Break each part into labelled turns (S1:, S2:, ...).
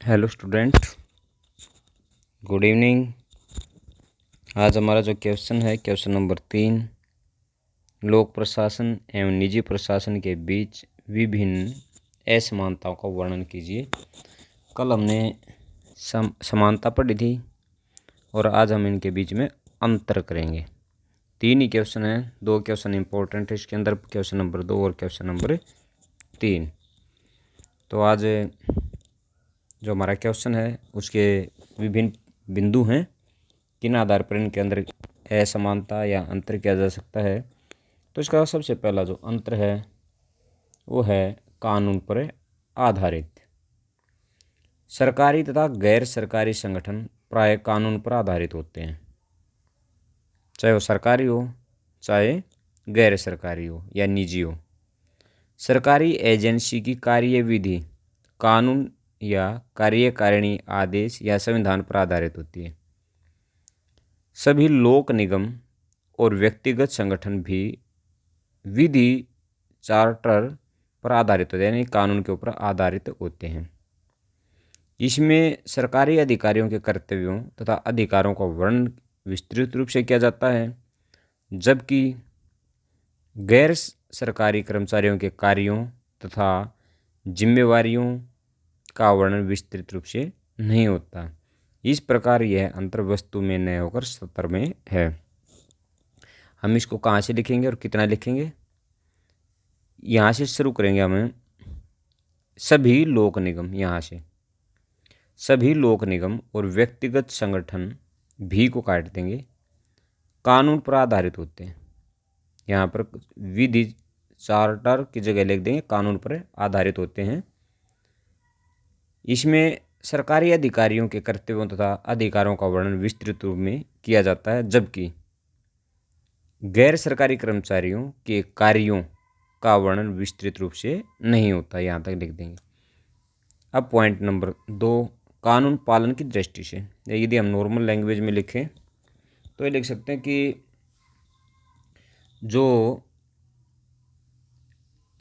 S1: Hello student, good evening. आज हमारा जो क्वेश्चन है क्वेश्चन नंबर 3, लोक प्रशासन एवं निजी प्रशासन के बीच विभिन्न असमानताओं का वर्णन कीजिए। कल हमने समानता पढ़ी थी और आज हम इनके बीच में अंतर करेंगे। 3 ही क्वेश्चन हैं, 2 क्वेश्चन इंपॉर्टेंट है इसके अंदर, क्वेश्चन नंबर 2 और क्वेश्चन नंबर 3। तो आज जो हमारा क्वेश्चन है उसके विभिन्न बिंदु हैं, किन आधार पर इनके अंदर असमानता या अंतर किया जा सकता है। तो इसका सबसे पहला जो अंतर है वो है कानून पर आधारित। सरकारी तथा गैर सरकारी संगठन प्राय कानून पर आधारित होते हैं, चाहे वो सरकारी हो चाहे गैर सरकारी हो या निजी हो। सरकारी एजेंसी की कार्यविधि कानून या कार्यकारिणी आदेश या संविधान पर आधारित होती है। सभी लोक निगम और व्यक्तिगत संगठन भी विधि चार्टर पर आधारित होते हैं, यानी कानून के ऊपर आधारित होते हैं। इसमें सरकारी अधिकारियों के कर्तव्यों तथा अधिकारों का वर्णन विस्तृत रूप से किया जाता है, जबकि गैर सरकारी कर्मचारियों के कार्यों तथा जिम्मेवारियों का वर्णन विस्तृत रूप से नहीं होता। इस प्रकार यह अंतर वस्तु में न होकर सत्र में है। हम इसको कहाँ से लिखेंगे और कितना लिखेंगे? यहाँ से शुरू करेंगे हम। सभी लोक निगम, यहाँ से सभी लोक निगम और व्यक्तिगत संगठन भी को काट देंगे, कानून पर आधारित होते हैं। यहाँ पर विधि चार्टर की जगह लिख देंगे कानून पर आधारित होते हैं। इसमें सरकारी अधिकारियों के कर्तव्यों तथा अधिकारों का वर्णन विस्तृत रूप में किया जाता है, जबकि गैर सरकारी कर्मचारियों के कार्यों का वर्णन विस्तृत रूप से नहीं होता। यहाँ तक लिख देंगे। अब पॉइंट नंबर 2, कानून पालन की दृष्टि से यदि हम नॉर्मल लैंग्वेज में लिखें तो ये लिख सकते हैं कि जो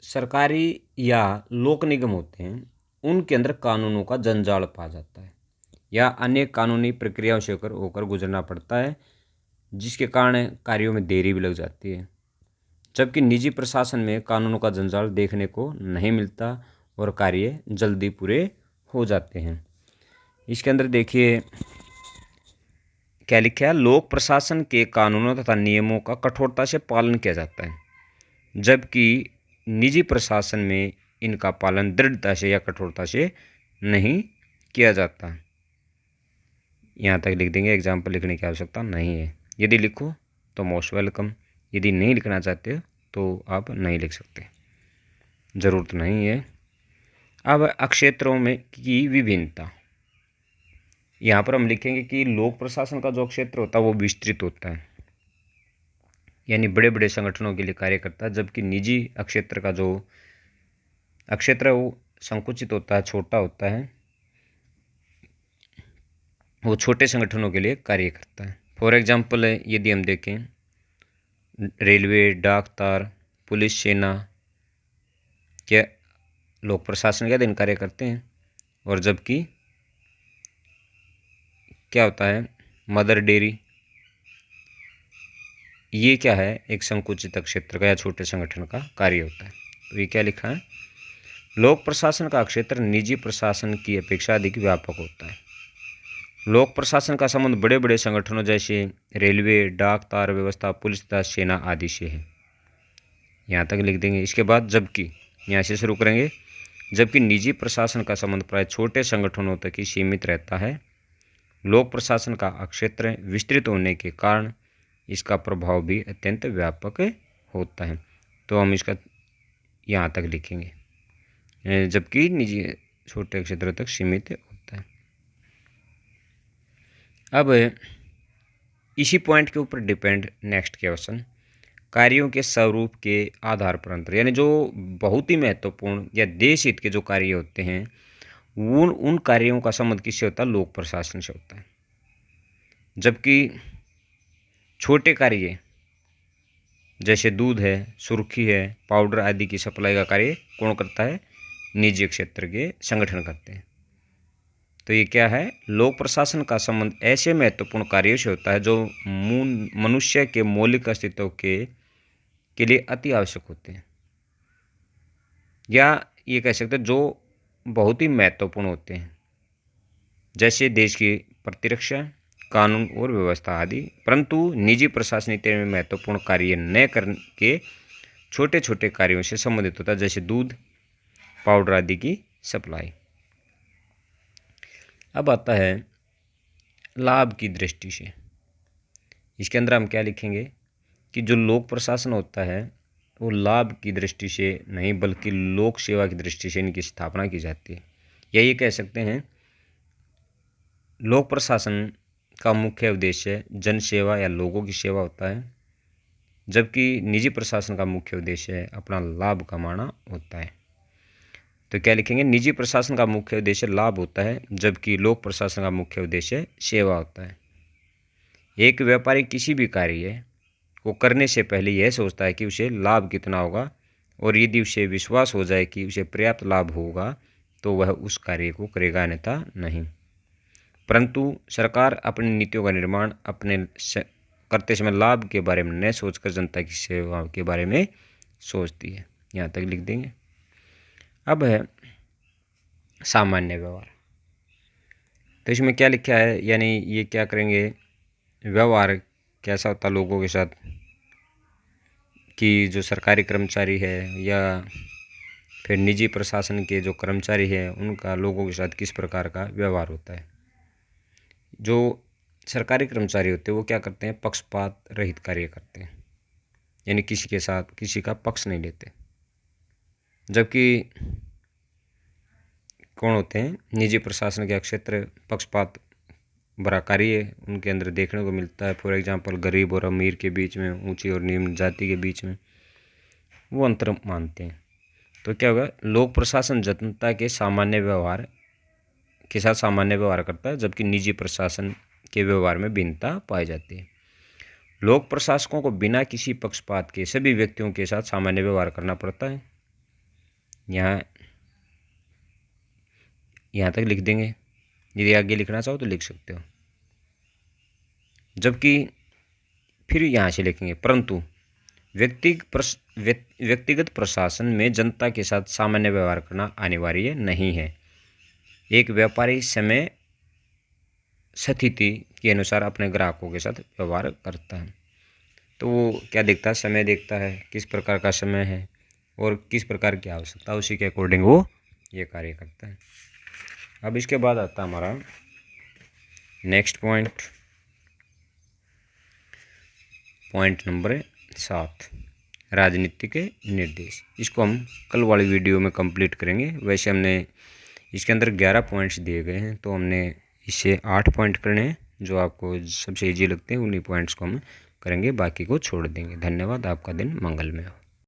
S1: सरकारी या लोक निगम होते हैं उनके अंदर कानूनों का जंजाल पा जाता है या अनेक कानूनी प्रक्रियाओं से होकर गुजरना पड़ता है, जिसके कारण कार्यों में देरी भी लग जाती है। जबकि निजी प्रशासन में कानूनों का जंजाल देखने को नहीं मिलता और कार्य जल्दी पूरे हो जाते हैं। इसके अंदर देखिए क्या लिखा है, लोक प्रशासन के कानूनों तथा नियमों का कठोरता से पालन किया जाता है, जबकि निजी प्रशासन में इनका पालन दृढ़ता से या कठोरता से नहीं किया जाता। यहाँ तक लिख देंगे, एग्जाम्पल लिखने की आवश्यकता नहीं है। यदि लिखो तो मोस्ट वेलकम, यदि नहीं लिखना चाहते तो आप नहीं लिख सकते, ज़रूरत नहीं है। अब क्षेत्रों में की विभिन्नता, यहाँ पर हम लिखेंगे कि लोक प्रशासन का जो क्षेत्र होता है वो विस्तृत होता है, यानी बड़े बड़े संगठनों के लिए कार्य करता है, जबकि निजी क्षेत्र का जो क्षेत्र है वो संकुचित होता है, छोटा होता है, वो छोटे संगठनों के लिए कार्य करता है। फॉर एग्जाम्पल यदि हम देखें रेलवे, डाक तार, पुलिस, सेना क्या लोक प्रशासन के अधीन कार्य करते हैं, और जबकि क्या होता है मदर डेयरी, ये क्या है एक संकुचित क्षेत्र का या छोटे संगठन का कार्य होता है। तो ये क्या लिखा है, लोक प्रशासन का क्षेत्र निजी प्रशासन की अपेक्षा अधिक व्यापक होता है। लोक प्रशासन का संबंध बड़े बड़े संगठनों जैसे रेलवे, डाक तार व्यवस्था, पुलिस तथा सेना आदि से है। यहाँ तक लिख देंगे। इसके बाद जबकि, यहाँ से शुरू करेंगे, जबकि निजी प्रशासन का संबंध प्राय छोटे संगठनों तक ही सीमित रहता है। लोक प्रशासन का क्षेत्र विस्तृत होने के कारण इसका प्रभाव भी अत्यंत व्यापक होता है। तो हम इसका यहाँ तक लिखेंगे, जबकि निजी छोटे क्षेत्रों तक सीमित होता है। अब इसी पॉइंट के ऊपर डिपेंड नेक्स्ट क्वेश्चन, कार्यों के स्वरूप के आधार पर अंतर, यानी जो बहुत ही महत्वपूर्ण या देश हित के जो कार्य होते हैं उन कार्यों का संबंध किससे होता है, लोक प्रशासन से होता है। जबकि छोटे कार्य जैसे दूध है, सुर्खी है, पाउडर आदि की सप्लाई का कार्य कौन करता है, निजी क्षेत्र के संगठन करते हैं। तो ये क्या है, लोक प्रशासन का संबंध ऐसे महत्वपूर्ण कार्यों से होता है जो मनुष्य के मौलिक अस्तित्व के लिए अति आवश्यक होते हैं, या ये कह सकते हैं जो बहुत ही महत्वपूर्ण होते हैं, जैसे देश की प्रतिरक्षा, कानून और व्यवस्था आदि। परंतु निजी प्रशासन इतने में महत्वपूर्ण कार्य न करके छोटे छोटे कार्यों से संबंधित होता है, जैसे दूध, पाउडर आदि की सप्लाई। अब आता है लाभ की दृष्टि से। इसके अंदर हम क्या लिखेंगे कि जो लोक प्रशासन होता है वो लाभ की दृष्टि से नहीं बल्कि लोक सेवा की दृष्टि से इनकी स्थापना की जाती है, या ये कह सकते हैं लोक प्रशासन का मुख्य उद्देश्य जन सेवा या लोगों की सेवा होता है, जबकि निजी प्रशासन का मुख्य उद्देश्य अपना लाभ कमाना होता है। तो क्या लिखेंगे, निजी प्रशासन का मुख्य उद्देश्य लाभ होता है जबकि लोक प्रशासन का मुख्य उद्देश्य सेवा होता है। एक व्यापारी किसी भी कार्य को करने से पहले यह सोचता है कि उसे लाभ कितना होगा, और यदि उसे विश्वास हो जाए कि उसे पर्याप्त लाभ होगा तो वह उस कार्य को करेगा, अन्यथा नहीं। परंतु सरकार अपनी नीतियों का निर्माण करते समय लाभ के बारे में न सोचकर जनता की सेवा के बारे में सोचती है। यहाँ तक लिख देंगे। अब है सामान्य व्यवहार। तो इसमें क्या लिखा है, यानी ये क्या करेंगे, व्यवहार कैसा होता है लोगों के साथ, कि जो सरकारी कर्मचारी है या फिर निजी प्रशासन के जो कर्मचारी हैं उनका लोगों के साथ किस प्रकार का व्यवहार होता है। जो सरकारी कर्मचारी होते हैं वो क्या करते हैं, पक्षपात रहित कार्य करते हैं, यानी किसी के साथ किसी का पक्ष नहीं लेते। जबकि कौन होते हैं, निजी प्रशासन के क्षेत्र पक्षपात भरा कार्य उनके अंदर देखने को मिलता है। फॉर एग्जांपल गरीब और अमीर के बीच में, ऊंची और निम्न जाति के बीच में वो अंतर मानते हैं। तो क्या होगा, लोक प्रशासन जनता के सामान्य व्यवहार के साथ सामान्य व्यवहार करता है, जबकि निजी प्रशासन के व्यवहार में भिन्नता पाई जाती है। लोक प्रशासकों को बिना किसी पक्षपात के सभी व्यक्तियों के साथ सामान्य व्यवहार करना पड़ता है। यहाँ तक लिख देंगे, यदि आगे लिखना चाहो तो लिख सकते हो। जबकि फिर यहाँ से लिखेंगे, परंतु व्यक्तिगत प्रशासन में जनता के साथ सामान्य व्यवहार करना अनिवार्य नहीं है। एक व्यापारी समय स्थिति के अनुसार अपने ग्राहकों के साथ व्यवहार करता है। तो वो क्या देखता है, समय देखता है, किस प्रकार का समय है और किस प्रकार की आवश्यकता, उसी के अकॉर्डिंग वो ये कार्य करता है। अब इसके बाद आता है हमारा नेक्स्ट पॉइंट नंबर 7, राजनीति के निर्देश। इसको हम कल वाली वीडियो में कंप्लीट करेंगे। वैसे हमने इसके अंदर 11 पॉइंट्स दिए गए हैं, तो हमने इससे 8 पॉइंट करने हैं, जो आपको सबसे ईजी लगते हैं उन्हीं पॉइंट्स को हम करेंगे, बाकी को छोड़ देंगे। धन्यवाद, आपका दिन मंगलमय हो।